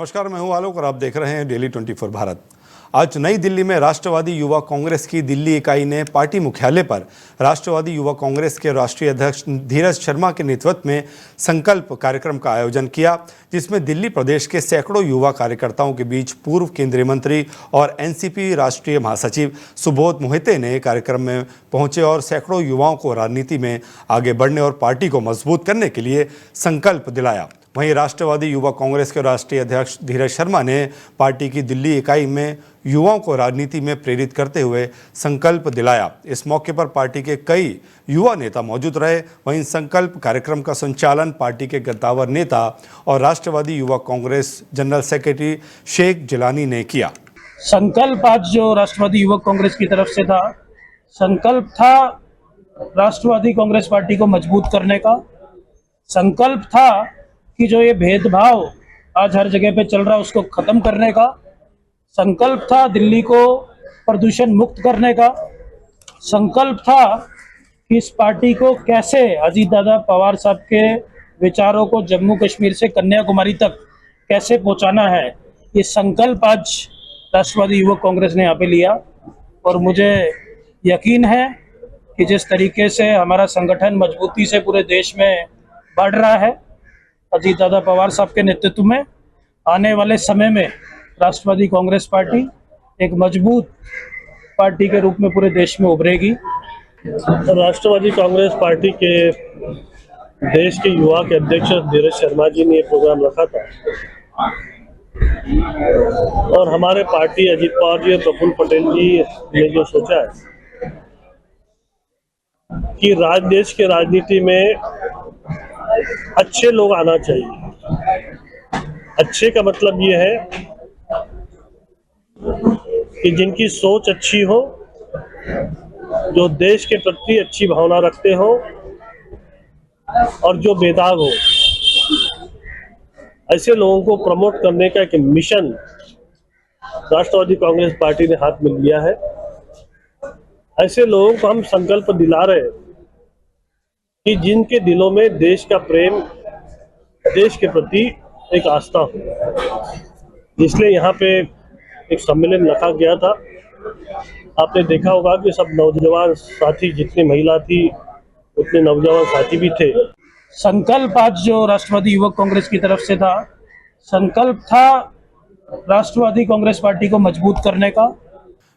नमस्कार, मैं हूं आलोक और आप देख रहे हैं डेली 24 भारत। आज नई दिल्ली में राष्ट्रवादी युवा कांग्रेस की दिल्ली इकाई ने पार्टी मुख्यालय पर राष्ट्रवादी युवा कांग्रेस के राष्ट्रीय अध्यक्ष धीरज शर्मा के नेतृत्व में संकल्प कार्यक्रम का आयोजन किया, जिसमें दिल्ली प्रदेश के सैकड़ों युवा कार्यकर्ताओं के बीच पूर्व केंद्रीय मंत्री और एनसीपी राष्ट्रीय महासचिव सुबोध मोहिते ने कार्यक्रम में पहुंचे और सैकड़ों युवाओं को राजनीति में आगे बढ़ने और पार्टी को मजबूत करने के लिए संकल्प दिलाया। वहीं राष्ट्रवादी युवा कांग्रेस के राष्ट्रीय अध्यक्ष धीरज शर्मा ने पार्टी की दिल्ली इकाई में युवाओं को राजनीति में प्रेरित करते हुए संकल्प दिलाया। इस मौके पर पार्टी के कई युवा नेता मौजूद रहे। वहीं संकल्प कार्यक्रम का संचालन पार्टी के गद्दावर नेता और राष्ट्रवादी युवा कांग्रेस जनरल सेक्रेटरी शेख जिलानी ने किया। संकल्प आज जो राष्ट्रवादी युवक कांग्रेस की तरफ से था, संकल्प था राष्ट्रवादी कांग्रेस पार्टी को मजबूत करने का। संकल्प था कि जो ये भेदभाव आज हर जगह पे चल रहा है उसको खत्म करने का। संकल्प था दिल्ली को प्रदूषण मुक्त करने का। संकल्प था कि इस पार्टी को कैसे अजीत दादा पवार साहब के विचारों को जम्मू कश्मीर से कन्याकुमारी तक कैसे पहुंचाना है। ये संकल्प आज राष्ट्रवादी युवक कांग्रेस ने यहाँ पे लिया और मुझे यकीन है कि जिस तरीके से हमारा संगठन मजबूती से पूरे देश में बढ़ रहा है, अजीत दादा पवार साहब के नेतृत्व में आने वाले समय में राष्ट्रवादी कांग्रेस पार्टी एक मजबूत पार्टी के रूप में पूरे देश में उभरेगी। राष्ट्रवादी कांग्रेस पार्टी के देश के युवा के अध्यक्ष धीरज शर्मा जी ने ये प्रोग्राम रखा था और हमारे पार्टी अजीत पवार जी और प्रफुल्ल पटेल जी ने जो सोचा है कि देश के राजनीति में अच्छे लोग आना चाहिए। अच्छे का मतलब ये है कि जिनकी सोच अच्छी हो, जो देश के प्रति अच्छी भावना रखते हो और जो बेदाग हो, ऐसे लोगों को प्रमोट करने का एक मिशन राष्ट्रवादी कांग्रेस पार्टी ने हाथ में लिया है। ऐसे लोगों को हम संकल्प दिला रहे हैं कि जिनके दिलों में देश का प्रेम, देश के प्रति एक आस्था हो। इसलिए यहाँ पे एक सम्मेलन रखा गया था। आपने देखा होगा कि सब नौजवान साथी, जितनी महिला थी उतने नौजवान साथी भी थे। संकल्प आज जो राष्ट्रवादी युवक कांग्रेस की तरफ से था, संकल्प था राष्ट्रवादी कांग्रेस पार्टी को मजबूत करने का।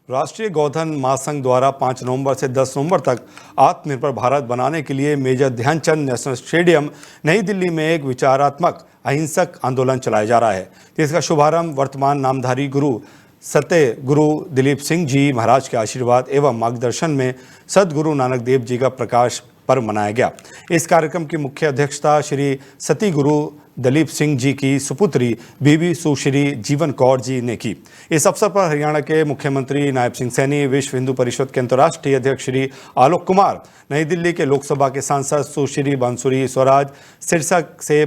राष्ट्रीय गौधन महासंघ द्वारा 5 नवंबर से 10 नवंबर तक आत्मनिर्भर भारत बनाने के लिए मेजर ध्यानचंद नेशनल स्टेडियम नई दिल्ली में एक विचारात्मक अहिंसक आंदोलन चलाया जा रहा है, जिसका शुभारंभ वर्तमान नामधारी गुरु सत्य गुरु दिलीप सिंह जी महाराज के आशीर्वाद एवं मार्गदर्शन में सदगुरु नानक देव जी का प्रकाश पर्व मनाया गया। इस कार्यक्रम की मुख्य अध्यक्षता श्री सती गुरु दिलीप सिंह जी की सुपुत्री बीबी सुश्री जीवन कौर जी ने की। इस अवसर पर हरियाणा के मुख्यमंत्री नायब सिंह सैनी, विश्व हिंदू परिषद के अंतर्राष्ट्रीय अध्यक्ष श्री आलोक कुमार, नई दिल्ली के लोकसभा के सांसद सुश्री बांसुरी स्वराज, सिरसा से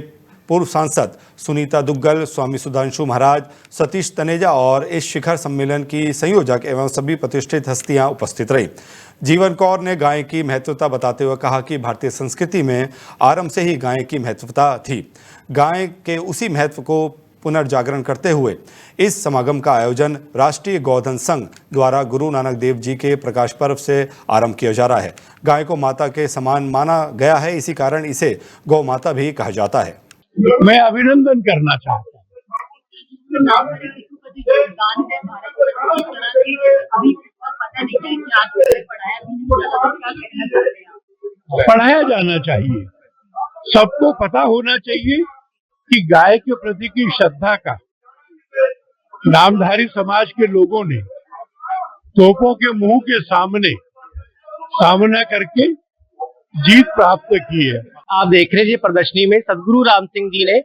पूर्व सांसद सुनीता दुग्गल, स्वामी सुधांशु महाराज, सतीश तनेजा और इस शिखर सम्मेलन की संयोजक एवं सभी प्रतिष्ठित हस्तियां उपस्थित रहीं। जीवन कौर ने गाय की महत्वता बताते हुए कहा कि भारतीय संस्कृति में आरंभ से ही गाय की महत्वता थी। गाय के उसी महत्व को पुनर्जागरण करते हुए इस समागम का आयोजन राष्ट्रीय गौधन संघ द्वारा गुरु नानक देव जी के प्रकाश पर्व से आरंभ किया जा रहा है। गाय को माता के समान माना गया है, इसी कारण इसे गौ माता भी कहा जाता है। मैं अभिनंदन करना चाहता हूँ। पढ़ाया जाना चाहिए, सबको पता होना चाहिए कि गाय के प्रति की श्रद्धा का नामधारी समाज के लोगों ने तोपों के मुंह के सामना करके जीत प्राप्त की है। आप देख रहे हैं प्रदर्शनी में सदगुरु राम सिंह जी ने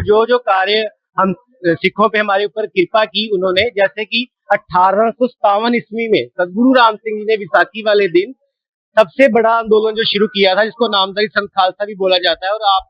जो कार्य हम सिखों पे हमारे ऊपर कृपा की, उन्होंने जैसे कि 1857 ईस्वी में सदगुरु राम सिंह जी ने विसाखी वाले दिन सबसे बड़ा आंदोलन जो शुरू किया था, जिसको नामधारी संघ खालसा भी बोला जाता है। और आप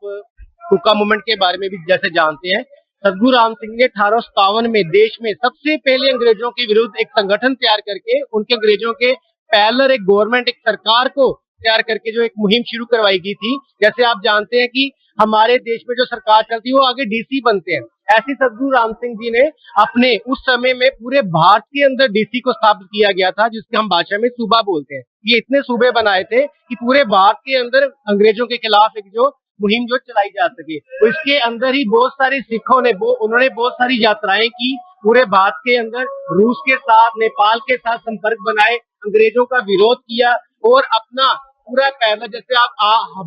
हुक्का मूवमेंट के बारे में भी जैसे जानते हैं, सदगुरु राम सिंह ने 1857 में देश में सबसे पहले अंग्रेजों के विरुद्ध एक संगठन तैयार करके उनके अंग्रेजों के पैरेलल एक गवर्नमेंट, एक सरकार को तैयार करके जो एक मुहिम शुरू करवाई गई थी। जैसे आप जानते हैं कि हमारे देश में जो सरकार चलती है वो आगे डीसी बनते हैं, ऐसी सदगुरु राम सिंह जी ने अपने उस समय में पूरे भारत के अंदर डीसी को स्थापित किया गया था, जिसके हम भाषा में सूबा बोलते हैं। ये इतने सूबे बनाए थे कि पूरे भारत के अंदर अंग्रेजों के खिलाफ एक जो मुहिम जो चलाई जा सके। तो इसके अंदर ही बहुत सारे सिखों ने उन्होंने बहुत सारी यात्राएं की पूरे भारत के अंदर, रूस के साथ, नेपाल के साथ संपर्क बनाए, अंग्रेजों का विरोध किया और अपना पूरा पैदल, जैसे आप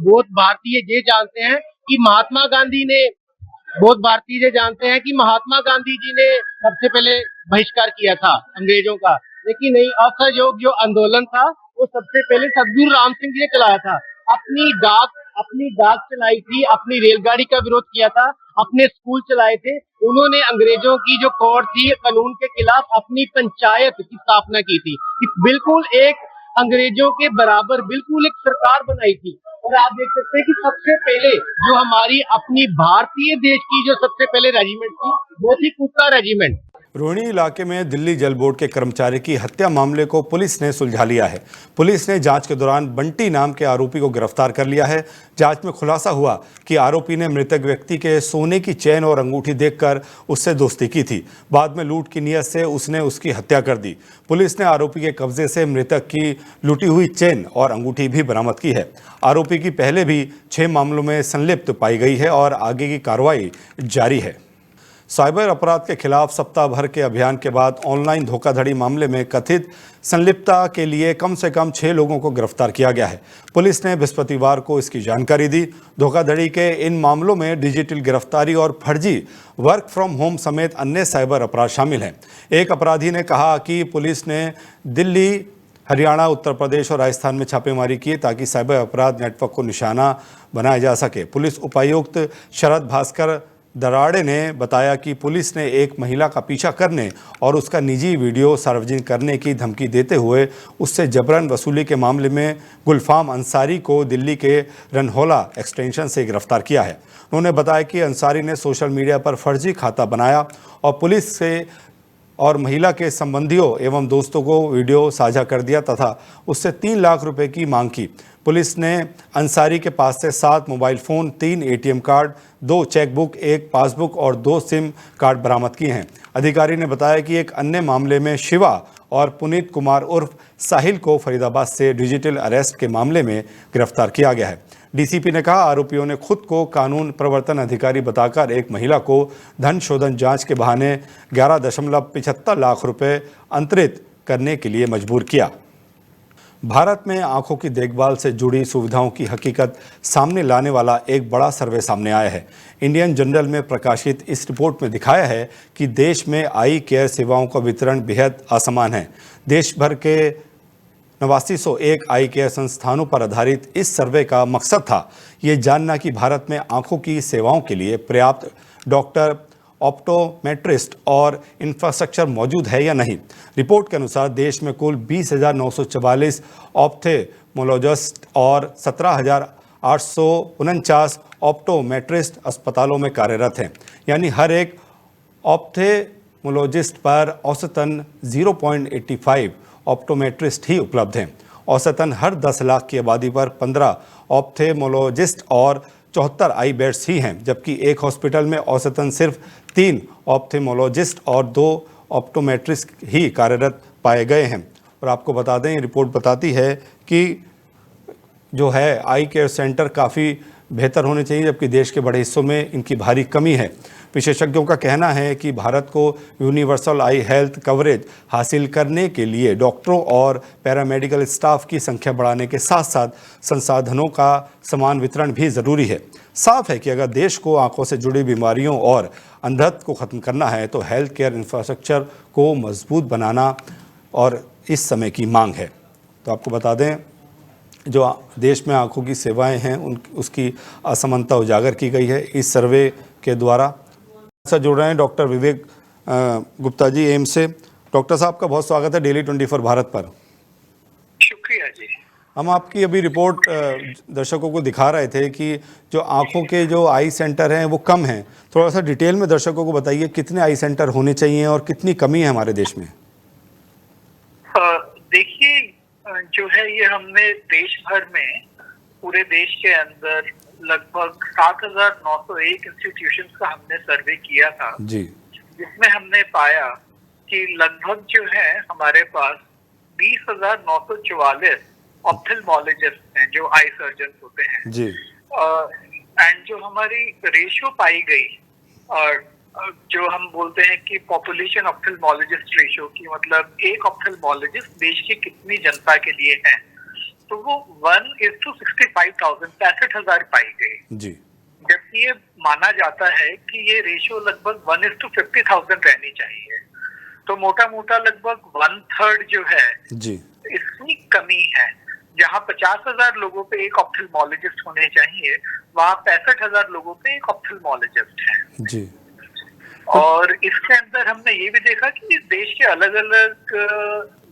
बहुत भारतीय ये जानते हैं कि महात्मा गांधी जी ने सबसे पहले बहिष्कार किया था अंग्रेजों का, लेकिन नहीं, असहयोग जो आंदोलन था वो सबसे पहले सदगुरु राम सिंह जी ने चलाया था। अपनी डाक चलाई थी, अपनी रेलगाड़ी का विरोध किया था, अपने स्कूल चलाए थे। उन्होंने अंग्रेजों की जो कोर्ट थी कानून के खिलाफ अपनी पंचायत की स्थापना की थी, कि बिल्कुल एक अंग्रेजों के बराबर बिल्कुल एक सरकार बनाई थी। और आप देख सकते हैं कि सबसे पहले जो हमारी अपनी भारतीय देश की जो सबसे पहले रेजिमेंट थी वो थी कुका रेजिमेंट। रोहिणी इलाके में दिल्ली जल बोर्ड के कर्मचारी की हत्या मामले को पुलिस ने सुलझा लिया है। पुलिस ने जांच के दौरान बंटी नाम के आरोपी को गिरफ्तार कर लिया है। जांच में खुलासा हुआ कि आरोपी ने मृतक व्यक्ति के सोने की चेन और अंगूठी देखकर उससे दोस्ती की थी। बाद में लूट की नियत से उसने उसकी हत्या कर दी। पुलिस ने आरोपी के कब्जे से मृतक की लूटी हुई चेन और अंगूठी भी बरामद की है। आरोपी की पहले भी 6 मामलों में संलिप्त पाई गई है और आगे की कार्रवाई जारी है। साइबर अपराध के खिलाफ सप्ताह भर के अभियान के बाद ऑनलाइन धोखाधड़ी मामले में कथित संलिप्तता के लिए कम से कम 6 लोगों को गिरफ्तार किया गया है। पुलिस ने बृहस्पतिवार को इसकी जानकारी दी। धोखाधड़ी के इन मामलों में डिजिटल गिरफ्तारी और फर्जी वर्क फ्रॉम होम समेत अन्य साइबर अपराध शामिल हैं। एक अपराधी ने कहा कि पुलिस ने दिल्ली, हरियाणा, उत्तर प्रदेश और राजस्थान में छापेमारी की ताकि साइबर अपराध नेटवर्क को निशाना बनाया जा सके। पुलिस उपायुक्त शरद भास्कर दराड़े ने बताया कि पुलिस ने एक महिला का पीछा करने और उसका निजी वीडियो सार्वजनिक करने की धमकी देते हुए उससे जबरन वसूली के मामले में गुलफाम अंसारी को दिल्ली के रनहौला एक्सटेंशन से गिरफ्तार किया है। उन्होंने बताया कि अंसारी ने सोशल मीडिया पर फर्जी खाता बनाया और पुलिस से और महिला के संबंधियों एवं दोस्तों को वीडियो साझा कर दिया तथा उससे 3 लाख रुपए की मांग की। पुलिस ने अंसारी के पास से 7 mobile phone, 3 ATM card, 2 chequebook, 1 passbook और 2 सिम कार्ड बरामद किए हैं। अधिकारी ने बताया कि एक अन्य मामले में शिवा और पुनीत कुमार उर्फ साहिल को फरीदाबाद से डिजिटल अरेस्ट के मामले में गिरफ्तार किया गया है। डीसीपी ने कहा, आरोपियों ने खुद को कानून प्रवर्तन अधिकारी बताकर एक महिला को धन शोधन जांच के बहाने 11.75 लाख रुपए अंतरित करने के लिए मजबूर किया। भारत में आंखों की देखभाल से जुड़ी सुविधाओं की हकीकत सामने लाने वाला एक बड़ा सर्वे सामने आया है। इंडियन जर्नल में प्रकाशित इस रिपोर्ट में दिखाया है कि देश में आई केयर सेवाओं का वितरण बेहद असमान है। देश भर के 8901 आई केयर संस्थानों पर आधारित इस सर्वे का मकसद था ये जानना कि भारत में आंखों की सेवाओं के लिए पर्याप्त डॉक्टर, ऑप्टोमेट्रिस्ट और इंफ्रास्ट्रक्चर मौजूद है या नहीं। रिपोर्ट के अनुसार देश में कुल 20,944 ऑप्थेमोलॉजिस्ट और 17,849 ऑप्टोमेट्रिस्ट अस्पतालों में कार्यरत हैं। यानी हर एक ऑप्थेमोलॉजिस्ट पर औसतन 0.85 ऑप्टोमेट्रिस्ट ही उपलब्ध हैं। औसतन हर 10 लाख की आबादी पर 15 ऑप्थेमोलॉजिस्ट और 74 आई बेड्स ही हैं, जबकि एक हॉस्पिटल में औसतन सिर्फ 3 ऑप्थेमोलॉजिस्ट और 2 ऑप्टोमेट्रिस्ट ही कार्यरत पाए गए हैं। और आपको बता दें, रिपोर्ट बताती है कि जो है आई केयर सेंटर काफ़ी बेहतर होने चाहिए, जबकि देश के बड़े हिस्सों में इनकी भारी कमी है। विशेषज्ञों का कहना है कि भारत को यूनिवर्सल आई हेल्थ कवरेज हासिल करने के लिए डॉक्टरों और पैरामेडिकल स्टाफ की संख्या बढ़ाने के साथ साथ संसाधनों का समान वितरण भी ज़रूरी है। साफ है कि अगर देश को आंखों से जुड़ी बीमारियों और अंधत्व को ख़त्म करना है तो हेल्थ केयर इंफ्रास्ट्रक्चर को मजबूत बनाना और इस समय की मांग है। तो आपको बता दें, जो देश में आंखों की सेवाएं हैं उसकी असमानता उजागर की गई है इस सर्वे के द्वारा। सर जुड़ रहे हैं डॉक्टर विवेक गुप्ता जी एम्स से। डॉक्टर साहब का बहुत स्वागत है डेली 24 भारत पर। शुक्रिया जी। हम आपकी अभी रिपोर्ट दर्शकों को दिखा रहे थे कि जो आंखों के जो आई सेंटर हैं वो कम हैं। थोड़ा सा डिटेल में दर्शकों को बताइए कितने आई सेंटर होने चाहिए और कितनी कमी है हमारे देश में। देखिए, जो है ये हमने देश भर में, पूरे देश के अंदर लगभग 7,901 इंस्टीट्यूशंस का हमने सर्वे किया था, जी जिसमें हमने पाया कि लगभग जो है हमारे पास 20,944 ऑप्थेल्मोलॉजिस्ट हैं जो आई सर्जन होते हैं जी एंड जो हमारी रेशियो पाई गई और जो हम बोलते हैं कि पॉपुलेशन ऑप्थेल्मोलॉजिस्ट रेशियो की, मतलब एक ऑप्थेल्मोलॉजिस्ट देश की कितनी जनता के लिए है, तो वो 1:65,000 65,000 पाई गई। जी जबकि ये माना जाता है कि ये रेशियो लगभग 1:50,000 रहनी चाहिए। तो मोटा मोटा लगभग 1/3 जो है जी इसकी कमी है। जहाँ 50,000 लोगों पे एक ऑप्थेल्मोलॉजिस्ट होने चाहिए, वहाँ 65,000 लोगों पे एक ऑप्थेल्मोलॉजिस्ट है। जी और इसके अंदर हमने ये भी देखा कि देश के अलग अलग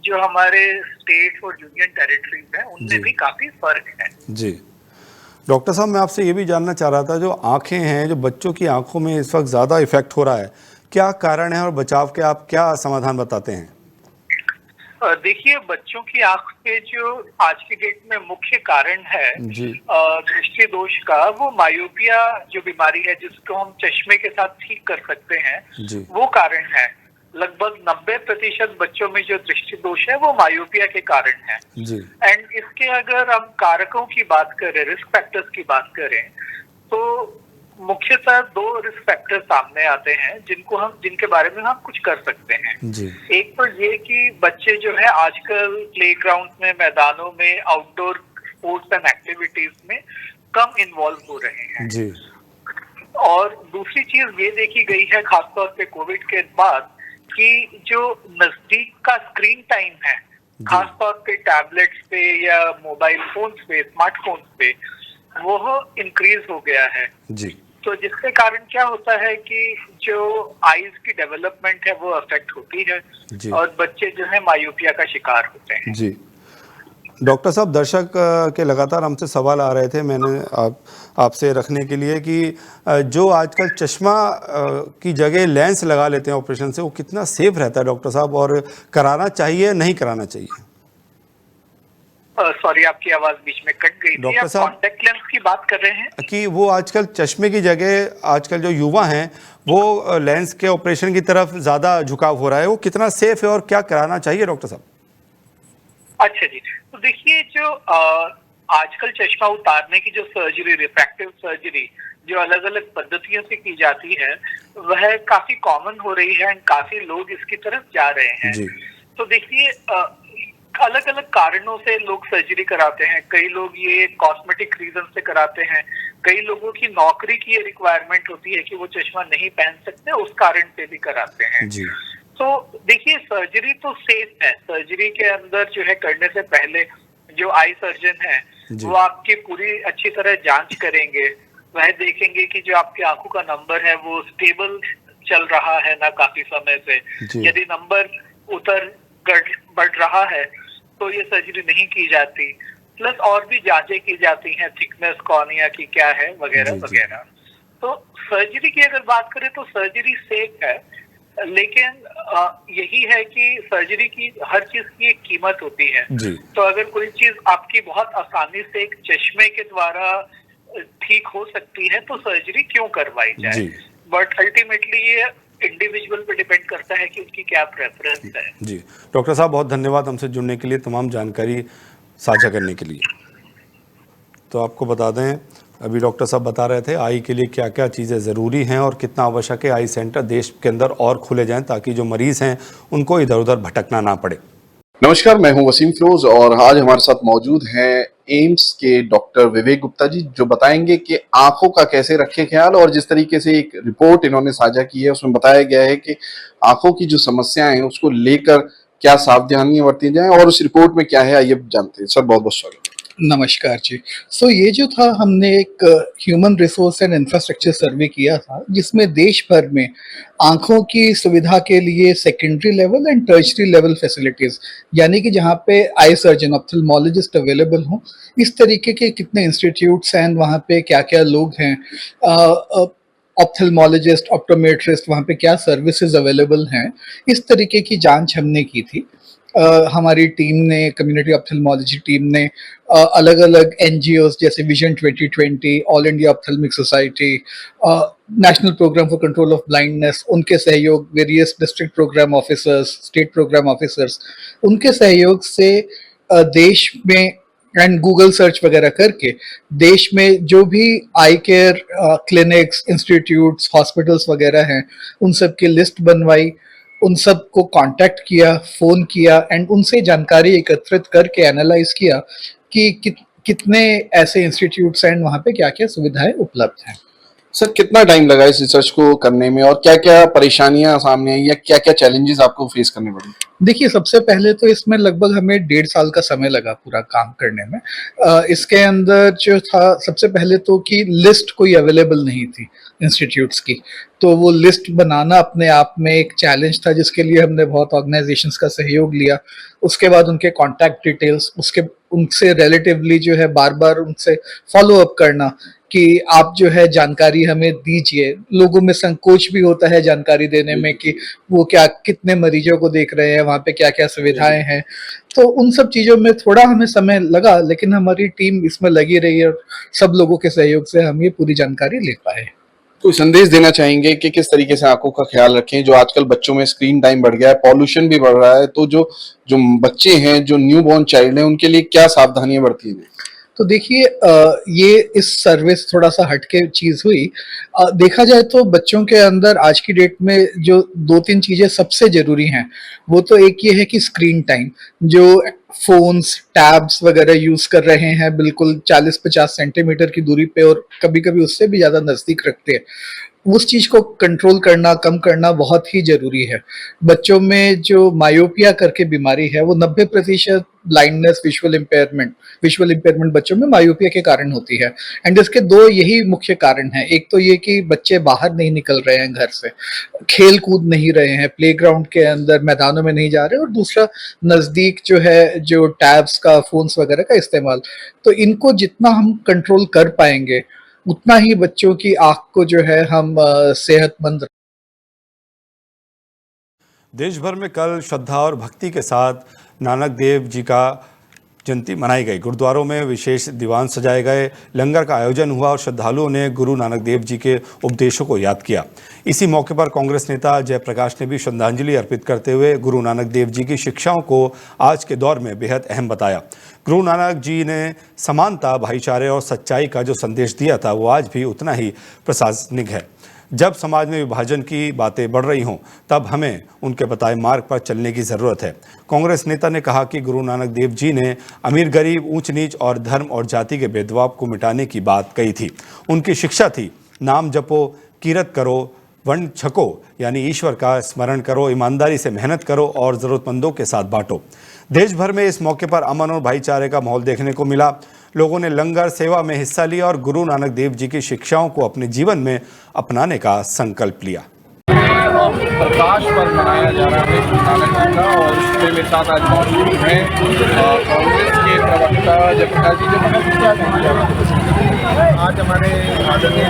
जो हमारे स्टेट और यूनियन टेरिटरीज हैं उनमें जी। भी काफी फर्क है। जी डॉक्टर साहब, मैं आपसे ये भी जानना चाह रहा था, जो आंखें हैं, जो बच्चों की आंखों में इस वक्त ज़्यादा इफेक्ट हो रहा है, क्या कारण है और बचाव के आप क्या समाधान बताते हैं? देखिए, बच्चों की आंख के जो आज की डेट में मुख्य कारण है जी दृष्टि दोष का, वो मायोपिया जो बीमारी है जिसको हम चश्मे के साथ ठीक कर सकते हैं, जी वो कारण है। लगभग 90% बच्चों में जो दृष्टि दोष है वो मायोपिया के कारण है। जी एंड इसके अगर हम कारकों की बात करें, रिस्क फैक्टर्स की बात करें, तो मुख्यतः 2 रिस्क फैक्टर सामने आते हैं जिनके बारे में हम कुछ कर सकते हैं। जी एक तो ये कि बच्चे जो है आजकल प्लेग्राउंड में, मैदानों में, आउटडोर स्पोर्ट्स एंड एक्टिविटीज में कम इन्वॉल्व हो रहे हैं। जी और दूसरी चीज ये देखी गई है खासतौर पे कोविड के बाद कि जो नजदीक का स्क्रीन टाइम है, खासतौर पे टैबलेट्स पे या मोबाइल फोन्स पे, स्मार्टफोन्स पे, वो इंक्रीज हो गया है। जी तो जिसके कारण क्या होता है कि जो आईज की डेवलपमेंट है वो अफेक्ट होती है जी और बच्चे जो है मायोपिया का शिकार होते हैं। जी डॉक्टर साहब, दर्शक के लगातार हमसे सवाल आ रहे थे, मैंने आपसे रखने के लिए कि जो आजकल चश्मा की जगह लेंस लगा लेते हैं ऑपरेशन से, वो कितना सेफ रहता है डॉक्टर साहब, और कराना चाहिए नहीं कराना चाहिए? सॉरी, आपकी आवाज बीच में कट गई थी। डॉक्टर आप साहब, कॉन्टेक्ट लेंस की बात कर रहे हैं कि वो आजकल चश्मे की जगह आजकल जो युवा हैं वो लेंस के ऑपरेशन की तरफ ज़्यादा झुकाव हो रहा है, वो कितना सेफ है और क्या कराना चाहिए डॉक्टर साहब? अच्छा जी, तो देखिए, जो आजकल चश्मा उतारने की जो सर्जरी, रिफ्रैक्टिव सर्जरी, जो अलग अलग पद्धतियों से की जाती है, वह काफी कॉमन हो रही है, काफी लोग इसकी तरफ जा रहे हैं। जी तो देखिए, अलग अलग कारणों से लोग सर्जरी कराते हैं। कई लोग ये कॉस्मेटिक रीजन से कराते हैं, कई लोगों की नौकरी की ये रिक्वायरमेंट होती है कि वो चश्मा नहीं पहन सकते, उस कारण से भी कराते हैं। जी तो देखिए, सर्जरी तो सेफ है। सर्जरी के अंदर जो है करने से पहले जो आई सर्जन है जी। वो आपकी पूरी अच्छी तरह जांच करेंगे। वह देखेंगे कि जो आपकी आंखों का नंबर है वो स्टेबल चल रहा है ना काफी समय से। जी। यदि नंबर बढ़ रहा है तो ये सर्जरी नहीं की जाती। प्लस और भी जांचें की जाती हैं, थिकनेस कॉर्निया की क्या है वगैरह जी, जी। वगैरह। तो सर्जरी की अगर बात करें तो सर्जरी सेफ है, लेकिन यही है कि सर्जरी की हर चीज की एक कीमत होती है। जी तो अगर कोई चीज आपकी बहुत आसानी से एक चश्मे के द्वारा ठीक हो सकती है तो सर्जरी क्यों करवाई जाए। जी। बट अल्टीमेटली ये इंडिविजुअल पे डिपेंड करता है कि उनकी क्या प्रेफरेंस है। जी डॉक्टर साहब, बहुत धन्यवाद हमसे जुड़ने के लिए, तमाम जानकारी साझा करने के लिए। तो आपको बता दें, अभी डॉक्टर साहब बता रहे थे आई के लिए क्या क्या चीज़ें ज़रूरी हैं और कितना आवश्यक है आई सेंटर देश के अंदर और खुले जाएं ताकि जो मरीज़ हैं उनको इधर उधर भटकना ना पड़े। नमस्कार, मैं हूं वसीम फिरोज और आज हमारे साथ मौजूद हैं एम्स के डॉक्टर विवेक गुप्ता जी, जो बताएंगे कि आंखों का कैसे रखें ख्याल। और जिस तरीके से एक रिपोर्ट इन्होंने साझा की है उसमें बताया गया है कि आंखों की जो समस्याएं हैं उसको लेकर क्या सावधानियां बरती जाएं और उस रिपोर्ट में क्या है, आइए जानते हैं। सर, बहुत बहुत स्वागत। नमस्कार जी। ये जो था, हमने एक ह्यूमन रिसोर्स एंड इंफ्रास्ट्रक्चर सर्वे किया था जिसमें देश भर में आंखों की सुविधा के लिए secondary level and tertiary level facilities, यानी कि जहाँ पे आई सर्जन, ऑप्थेल्मोलॉजिस्ट अवेलेबल हों, इस तरीके के कितने इंस्टीट्यूट्स हैं, वहाँ पे क्या क्या लोग हैं, ऑप्थेल्मोलॉजिस्ट, ऑप्टोमेट्रिस्ट, वहाँ पे क्या सर्विसेज अवेलेबल हैं, इस तरीके की जांच हमने की थी। हमारी टीम ने, कम्युनिटी ऑप्थेल्मोलॉजी टीम ने अलग अलग एनजीओज जैसे vision 2020, all India ophthalmic society, national programme for control of blindness, उनके सहयोग, various district programme officers, state programme officers, उनके सहयोग से देश में एंड गूगल सर्च वगैरह करके देश में जो भी आई केयर क्लिनिक्स, इंस्टीट्यूट्स, हॉस्पिटल्स वगैरह हैं, उन सब की लिस्ट बनवाई, उन सब को कांटेक्ट किया, फोन किया एंड उनसे जानकारी एकत्रित करके एनालाइज किया कि कितने ऐसे इंस्टीट्यूट्स एंड वहाँ पे क्या क्या सुविधाएं उपलब्ध हैं। सर कितना टाइम लगा इस रिसर्च को करने में और क्या क्या परेशानियां सामने आई या क्या क्या चैलेंजेस आपको फेस करने पड़े? देखिए, सबसे पहले तो इसमें लगभग हमें 1.5 साल का समय लगा पूरा काम करने में। इसके अंदर जो था, सबसे पहले तो कि लिस्ट कोई अवेलेबल नहीं थी इंस्टीट्यूट्स की, तो वो लिस्ट बनाना अपने आप में एक चैलेंज था, जिसके लिए हमने बहुत ऑर्गेनाइजेशंस का सहयोग लिया। उसके बाद उनके कॉन्टैक्ट डिटेल्स, उनसे रिलेटिवली जो है बार बार उनसे फॉलो अप करना कि आप जो है जानकारी हमें दीजिए। लोगों में संकोच भी होता है जानकारी देने में कि वो क्या, कितने मरीजों को देख रहे हैं, वहाँ पे क्या क्या सुविधाएं हैं। तो उन सब चीजों में थोड़ा हमें समय लगा, लेकिन हमारी टीम इसमें लगी रही और सब लोगों के सहयोग से हम ये पूरी जानकारी ले पाए। कोई संदेश देना चाहेंगे कि किस तरीके से आंखों का ख्याल रखें? जो आजकल बच्चों में स्क्रीन टाइम बढ़ गया है, पॉल्यूशन भी बढ़ रहा है, तो जो जो बच्चे हैं, जो न्यू बॉर्न चाइल्ड हैं, उनके लिए क्या सावधानियां बरती हैं? तो देखिए, ये इस सर्वे से थोड़ा सा हटके चीज हुई। देखा जाए तो बच्चों के अंदर आज की डेट में जो 2-3 चीजें सबसे जरूरी हैं, वो तो एक ये है कि स्क्रीन टाइम, जो फोन्स, टैब्स वगैरह यूज कर रहे हैं बिल्कुल 40-50 सेंटीमीटर की दूरी पे और कभी कभी उससे भी ज्यादा नजदीक रखते हैं, उस चीज को कंट्रोल करना, कम करना बहुत ही जरूरी है। बच्चों में जो मायोपिया करके बीमारी है, वो 90% ब्लाइंडनेस, विजुअल इम्पेयरमेंट बच्चों में मायोपिया के कारण होती है। एंड इसके 2 यही मुख्य कारण हैं। एक तो ये कि बच्चे बाहर नहीं निकल रहे हैं घर से, खेल कूद नहीं रहे हैं, प्लेग्राउंड के अंदर मैदानों में नहीं जा रहे, और दूसरा नजदीक जो है, जो टैब्स का, फोन्स वगैरह का इस्तेमाल। तो इनको जितना हम कंट्रोल कर पाएंगे, उतना ही बच्चों की आंख को जो है हम सेहतमंद। देश भर में कल श्रद्धा और भक्ति के साथ नानक देव जी का जयंती मनाई गई। गुरुद्वारों में विशेष दीवान सजाए गए, लंगर का आयोजन हुआ और श्रद्धालुओं ने गुरु नानक देव जी के उपदेशों को याद किया। इसी मौके पर कांग्रेस नेता जयप्रकाश ने भी श्रद्धांजलि अर्पित करते हुए गुरु नानक देव जी की शिक्षाओं को आज के दौर में बेहद अहम बताया। गुरु नानक जी ने समानता, भाईचारे और सच्चाई का जो संदेश दिया था, वो आज भी उतना ही प्रासंगिक है। जब समाज में विभाजन की बातें बढ़ रही हों, तब हमें उनके बताए मार्ग पर चलने की ज़रूरत है। कांग्रेस नेता ने कहा कि गुरु नानक देव जी ने अमीर गरीब, ऊंच नीच और धर्म और जाति के भेदभाव को मिटाने की बात कही थी। उनकी शिक्षा थी, नाम जपो, कीरत करो, वर्ण छको, यानी ईश्वर का स्मरण करो, ईमानदारी से मेहनत करो और ज़रूरतमंदों के साथ बांटो। देश भर में इस मौके पर अमन और भाईचारे का माहौल देखने को मिला। लोगों ने लंगर सेवा में हिस्सा लिया और गुरु नानक देव जी की शिक्षाओं को अपने जीवन में अपनाने का संकल्प लिया। प्रकाश पर्व मनाया जा रहा है गुरु नानक जी का, और इसमें मेरे साथ आज मौजूद हैं कांग्रेस के प्रवक्ता जयप्रकाश जी। जयप्रकाश क्या कहेंगे आज हमारे आदरणीय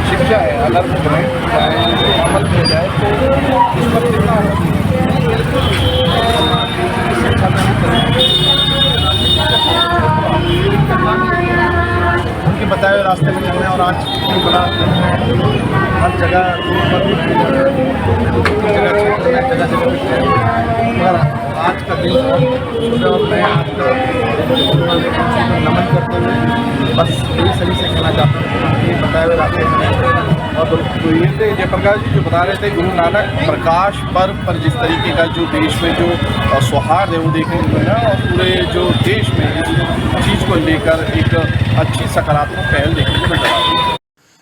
शिक्षा है, अगर वो ग्रहण जाए, अमल हो जाए तो इस पर कितना उनके बताए हुए रास्ते में चलना है। और आज बड़ा हर जगह आज का दिन और मैं आज का नमन करते हुए बस यही सही से कहना चाहता हूँ कि बताए हुए रास्ते में। और तो ये थे जयप्रकाश जी जो बता रहे थे गुरु नानक प्रकाश पर्व पर जिस तरीके का जो देश में जो सौहार्द है वो देखने को मिला, और पूरे जो देश में इस चीज़ को लेकर एक अच्छी सकारात्मक पहल देखने को मिल रहा है।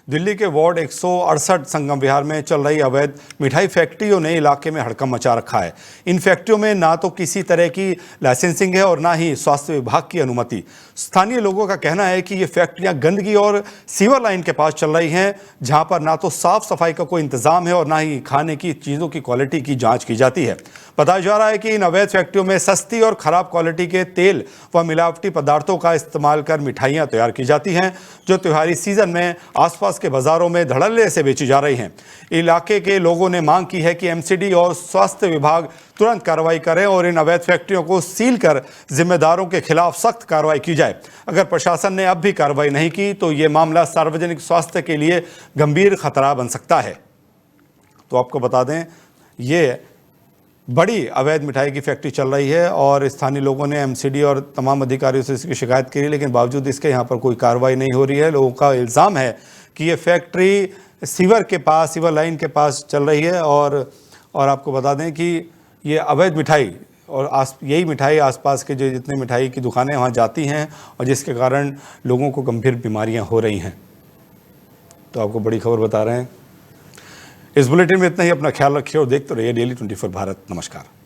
दिल्ली के वार्ड 168 संगम विहार में चल रही अवैध मिठाई फैक्ट्रियों ने इलाके में हड़कंप मचा रखा है। इन फैक्ट्रियों में ना तो किसी तरह की लाइसेंसिंग है और ना ही स्वास्थ्य विभाग की अनुमति। स्थानीय लोगों का कहना है कि ये फैक्ट्रियां गंदगी और सीवर लाइन के पास चल रही हैं, जहां पर ना तो साफ सफाई का कोई इंतजाम है और ना ही खाने की चीज़ों की क्वालिटी की जाँच की जाती है। बताया जा रहा है कि इन अवैध फैक्ट्रियों में सस्ती और खराब क्वालिटी के तेल व मिलावटी पदार्थों का इस्तेमाल कर मिठाइयाँ तैयार की जाती हैं, जो त्योहारी सीजन में आसपास के बाजारों में धड़ल्ले से बेची जा रही हैं। इलाके के लोगों ने मांग की है कि एमसीडी और स्वास्थ्य विभाग तुरंत कार्रवाई करें और इन अवैध फैक्ट्रियों को सील कर जिम्मेदारों के खिलाफ सख्त कार्रवाई की जाए। अगर प्रशासन ने अब भी कार्रवाई नहीं की तो ये मामला सार्वजनिक स्वास्थ्य के लिए गंभीर खतरा बन सकता है। तो आपको बता दें, ये बड़ी अवैध मिठाई की फैक्ट्री चल रही है और स्थानीय लोगों ने एमसीडी और तमाम अधिकारियों से इसकी शिकायत की, लेकिन बावजूद इसके यहाँ पर कोई कार्रवाई नहीं हो रही है। लोगों का इल्ज़ाम है कि ये फैक्ट्री सीवर लाइन के पास चल रही है और आपको बता दें कि ये अवैध मिठाई और यही मिठाई आसपास के जो जितने मिठाई की दुकानें वहाँ जाती हैं और जिसके कारण लोगों को गंभीर बीमारियाँ हो रही हैं। तो आपको बड़ी खबर बता रहे हैं। इस बुलेटिन में इतना ही। अपना ख्याल रखिए और देखते रहिए डेली 24 भारत। नमस्कार।